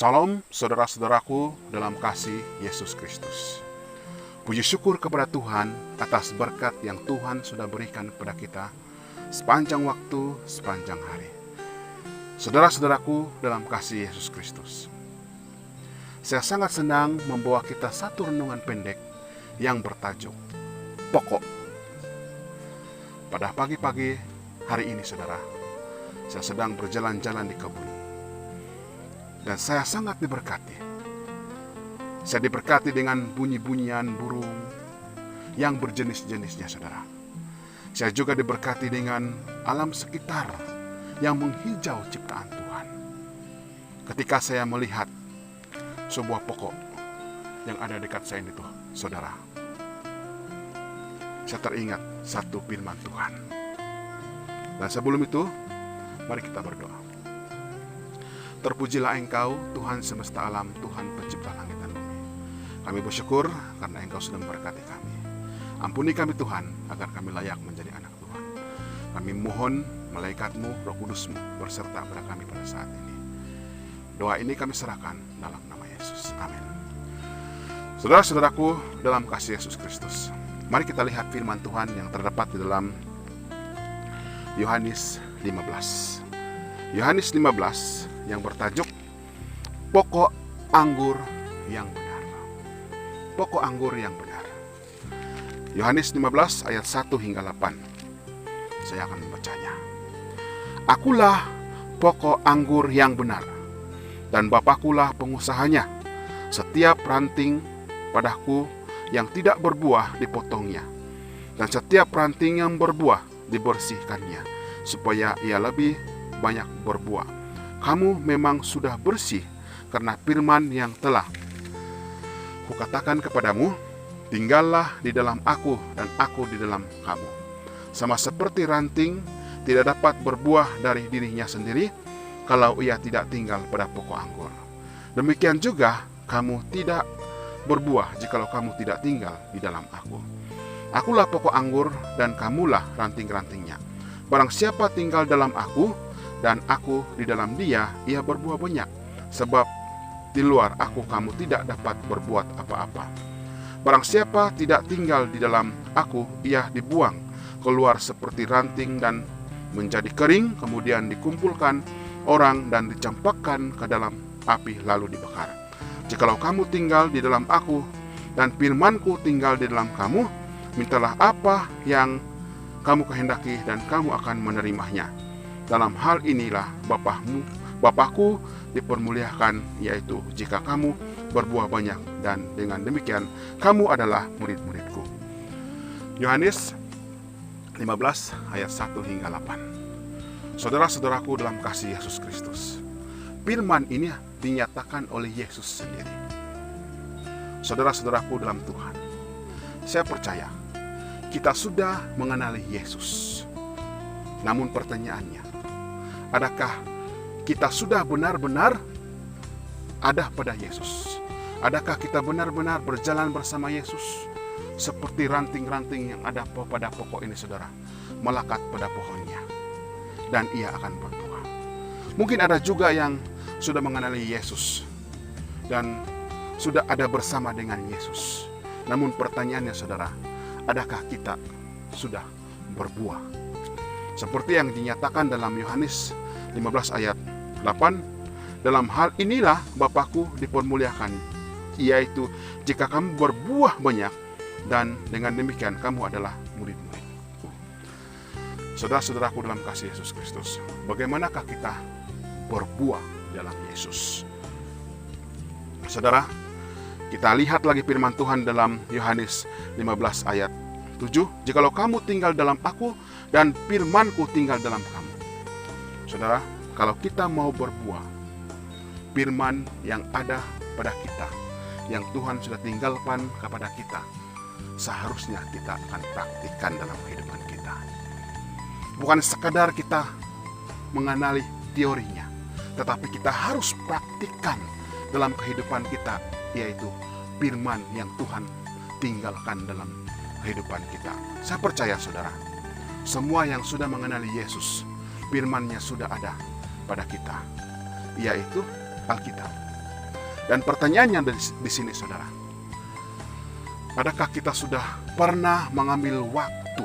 Salam saudara-saudaraku dalam kasih Yesus Kristus. Puji syukur kepada Tuhan atas berkat yang Tuhan sudah berikan kepada kita sepanjang waktu, sepanjang hari. Saudara-saudaraku dalam kasih Yesus Kristus, saya sangat senang membawa kita satu renungan pendek yang bertajuk Pokok. Pada pagi-pagi hari ini, saudara, saya sedang berjalan-jalan di kebun. Dan saya sangat diberkati. Saya diberkati dengan bunyi-bunyian burung yang berjenis-jenisnya, saudara. Saya juga diberkati dengan alam sekitar yang menghijau ciptaan Tuhan. Ketika saya melihat sebuah pokok yang ada dekat saya itu, saudara, saya teringat satu firman Tuhan. Dan sebelum itu, mari kita berdoa. Terpujilah Engkau, Tuhan semesta alam, Tuhan pencipta langit dan bumi. Kami bersyukur karena Engkau sudah memberkati kami. Ampuni kami Tuhan, agar kami layak menjadi anak Tuhan. Kami mohon malaikat-Mu, Roh Kudus-Mu berserta pada kami pada saat ini. Doa ini kami serahkan dalam nama Yesus. Amin. Saudara-saudaraku dalam kasih Yesus Kristus, mari kita lihat firman Tuhan yang terdapat di dalam Yohanes 15. Yohanes 15 yang bertajuk Pokok Anggur yang Benar. Pokok anggur yang benar. Yohanes 15 ayat 1 hingga 8. Saya akan membacanya. Akulah pokok anggur yang benar, dan Bapakulah pengusahanya. Setiap ranting padaku yang tidak berbuah dipotongnya, dan setiap ranting yang berbuah dibersihkannya, supaya ia lebih banyak berbuah. Kamu memang sudah bersih karena firman yang telah kukatakan kepadamu. Tinggallah di dalam aku dan aku di dalam kamu. Sama seperti ranting tidak dapat berbuah dari dirinya sendiri kalau ia tidak tinggal pada pokok anggur. Demikian juga kamu tidak berbuah jikalau kamu tidak tinggal di dalam aku. Akulah pokok anggur dan kamulah ranting-rantingnya. Barang siapa tinggal dalam aku dan aku di dalam dia, ia berbuah banyak. Sebab di luar aku kamu tidak dapat berbuat apa-apa. Barang siapa tidak tinggal di dalam aku, ia dibuang keluar seperti ranting dan menjadi kering, kemudian dikumpulkan orang dan dicampakkan ke dalam api lalu dibakar. Jikalau kamu tinggal di dalam aku dan firmanku tinggal di dalam kamu, mintalah apa yang kamu kehendaki dan kamu akan menerimanya. Dalam hal inilah Bapakku dipermuliakan, yaitu jika kamu berbuah banyak, dan dengan demikian kamu adalah murid-muridku. Yohanes 15 ayat 1 hingga 8. Saudara-saudaraku dalam kasih Yesus Kristus, firman ini dinyatakan oleh Yesus sendiri. Saudara-saudaraku dalam Tuhan, saya percaya kita sudah mengenali Yesus. Namun pertanyaannya, adakah kita sudah benar-benar ada pada Yesus? Adakah kita benar-benar berjalan bersama Yesus? Seperti ranting-ranting yang ada pada pokok ini, saudara, melekat pada pohonnya, dan ia akan berbuah. Mungkin ada juga yang sudah mengenali Yesus dan sudah ada bersama dengan Yesus. Namun pertanyaannya, saudara, adakah kita sudah berbuah? Seperti yang dinyatakan dalam Yohanes 15 ayat 8, dalam hal inilah Bapakku dipermuliakan, yaitu jika kamu berbuah banyak, dan dengan demikian kamu adalah murid-muridku. Saudara-saudaraku dalam kasih Yesus Kristus, bagaimanakah kita berbuah dalam Yesus? Saudara, kita lihat lagi firman Tuhan dalam Yohanes 15 ayat 7, jikalau kamu tinggal dalam aku dan firmanku tinggal dalam kamu. Saudara, kalau kita mau berbuah, firman yang ada pada kita, yang Tuhan sudah tinggalkan kepada kita, seharusnya kita akan praktikkan dalam kehidupan kita. Bukan sekadar kita mengenali teorinya, tetapi kita harus praktikkan dalam kehidupan kita, yaitu firman yang Tuhan tinggalkan dalam kehidupan kita. Saya percaya, saudara, semua yang sudah mengenali Yesus, firman-Nya sudah ada pada kita, yaitu Alkitab. Dan pertanyaannya di sini saudara, adakah kita sudah pernah mengambil waktu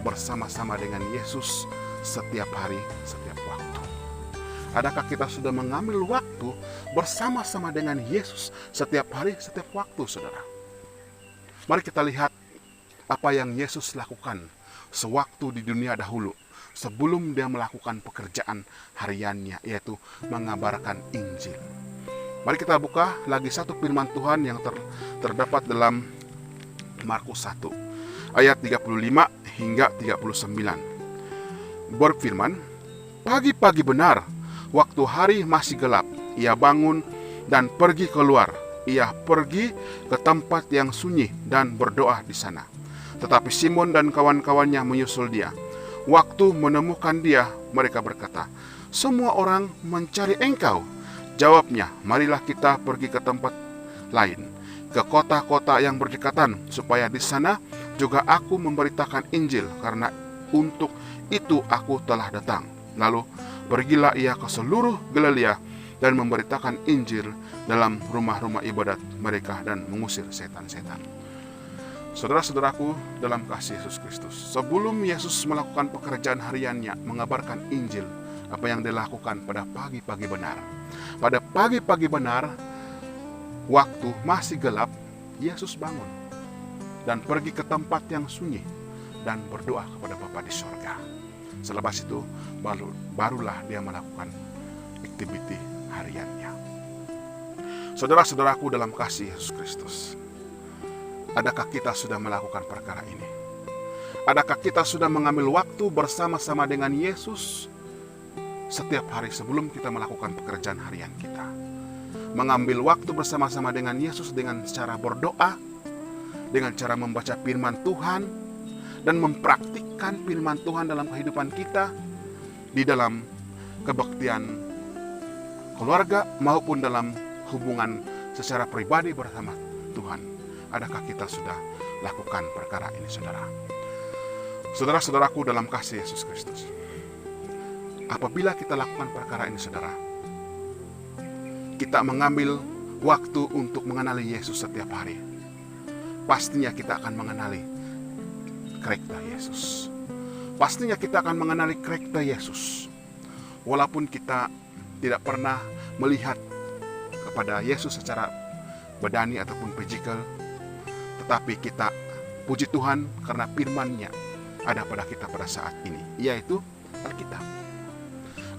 bersama-sama dengan Yesus setiap hari, setiap waktu? Adakah kita sudah mengambil waktu bersama-sama dengan Yesus setiap hari, setiap waktu, saudara? Mari kita lihat apa yang Yesus lakukan sewaktu di dunia dahulu, sebelum dia melakukan pekerjaan hariannya, yaitu mengabarkan Injil. Mari kita buka lagi satu firman Tuhan yang terdapat dalam Markus 1 ayat 35 hingga 39. Berfirman, pagi-pagi benar, waktu hari masih gelap, ia bangun dan pergi keluar. Ia pergi ke tempat yang sunyi dan berdoa di sana. Tetapi Simon dan kawan-kawannya menyusul dia. Waktu menemukan dia, mereka berkata, semua orang mencari engkau. Jawabnya, marilah kita pergi ke tempat lain, ke kota-kota yang berdekatan, supaya di sana juga aku memberitakan Injil, karena untuk itu aku telah datang. Lalu pergilah ia ke seluruh Galilea dan memberitakan Injil dalam rumah-rumah ibadat mereka dan mengusir setan-setan. Saudara-saudaraku dalam kasih Yesus Kristus, sebelum Yesus melakukan pekerjaan hariannya mengabarkan Injil, apa yang dilakukan pada pagi-pagi benar. Pada pagi-pagi benar, waktu masih gelap, Yesus bangun dan pergi ke tempat yang sunyi dan berdoa kepada Bapa di sorga. Selepas itu barulah dia melakukan aktiviti hariannya. Saudara-saudaraku dalam kasih Yesus Kristus, adakah kita sudah melakukan perkara ini? Adakah kita sudah mengambil waktu bersama-sama dengan Yesus setiap hari sebelum kita melakukan pekerjaan harian kita? Mengambil waktu bersama-sama dengan Yesus dengan cara berdoa, dengan cara membaca firman Tuhan, dan mempraktikkan firman Tuhan dalam kehidupan kita, di dalam kebaktian keluarga maupun dalam hubungan secara pribadi bersama Tuhan. Adakah kita sudah lakukan perkara ini, saudara? Saudara-saudaraku dalam kasih Yesus Kristus, apabila kita lakukan perkara ini, saudara, kita mengambil waktu untuk mengenali Yesus setiap hari, pastinya kita akan mengenali karakter Yesus. Pastinya kita akan mengenali karakter Yesus. Walaupun kita tidak pernah melihat kepada Yesus secara badani ataupun physical, tetapi kita puji Tuhan karena firman-Nya ada pada kita pada saat ini, yaitu Alkitab.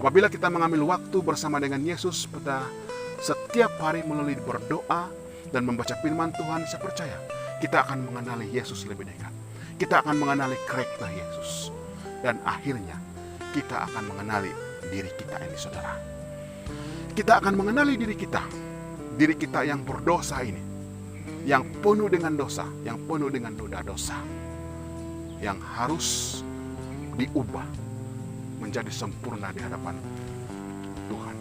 Apabila kita mengambil waktu bersama dengan Yesus pada setiap hari melalui berdoa dan membaca firman Tuhan, saya percaya kita akan mengenali Yesus lebih dekat. Kita akan mengenali karakter Yesus. Dan akhirnya kita akan mengenali diri kita ini, saudara. Kita akan mengenali diri kita yang berdosa ini, yang penuh dengan dosa, yang penuh dengan noda dosa, yang harus diubah menjadi sempurna di hadapan Tuhan.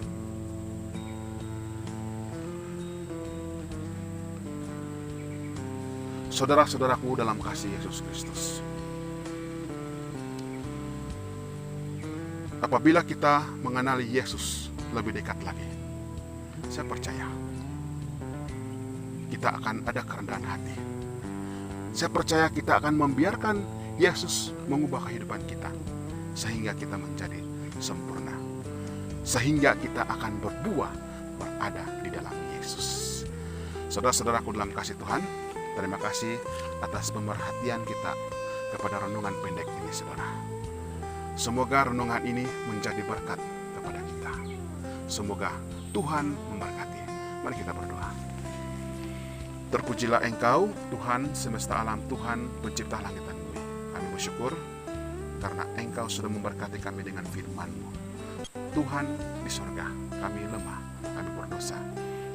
Saudara-saudaraku dalam kasih Yesus Kristus, apabila kita mengenali Yesus lebih dekat lagi, saya percaya kita akan ada kerendahan hati. Saya percaya kita akan membiarkan Yesus mengubah kehidupan kita, sehingga kita menjadi sempurna, sehingga kita akan berbuah berada di dalam Yesus. Saudara-saudaraku dalam kasih Tuhan, terima kasih atas pemerhatian kita kepada renungan pendek ini, saudara. Semoga renungan ini menjadi berkat kepada kita. Semoga Tuhan memberkati. Mari kita berdoa. Terpujilah Engkau, Tuhan semesta alam, Tuhan pencipta langit dan bumi. Kami bersyukur karena Engkau sudah memberkati kami dengan firman-Mu. Tuhan di sorga, kami lemah, kami berdosa.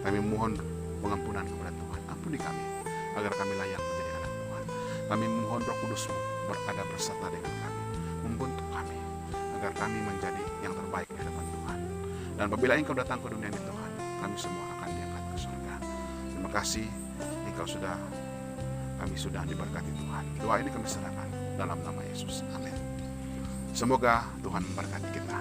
Kami mohon pengampunan kepada Tuhan. Ampuni kami, agar kami layak menjadi anak Tuhan. Kami mohon Roh Kudus-Mu berada bersama dengan kami, membentuk kami, agar kami menjadi yang terbaik di hadapan Tuhan. Dan apabila Engkau datang ke dunia ini, Tuhan, kami semua akan diangkat ke surga. Terima kasih, kami sudah diberkati Tuhan. Doa ini kami serahkan dalam nama Yesus. Amin. Semoga Tuhan memberkati kita.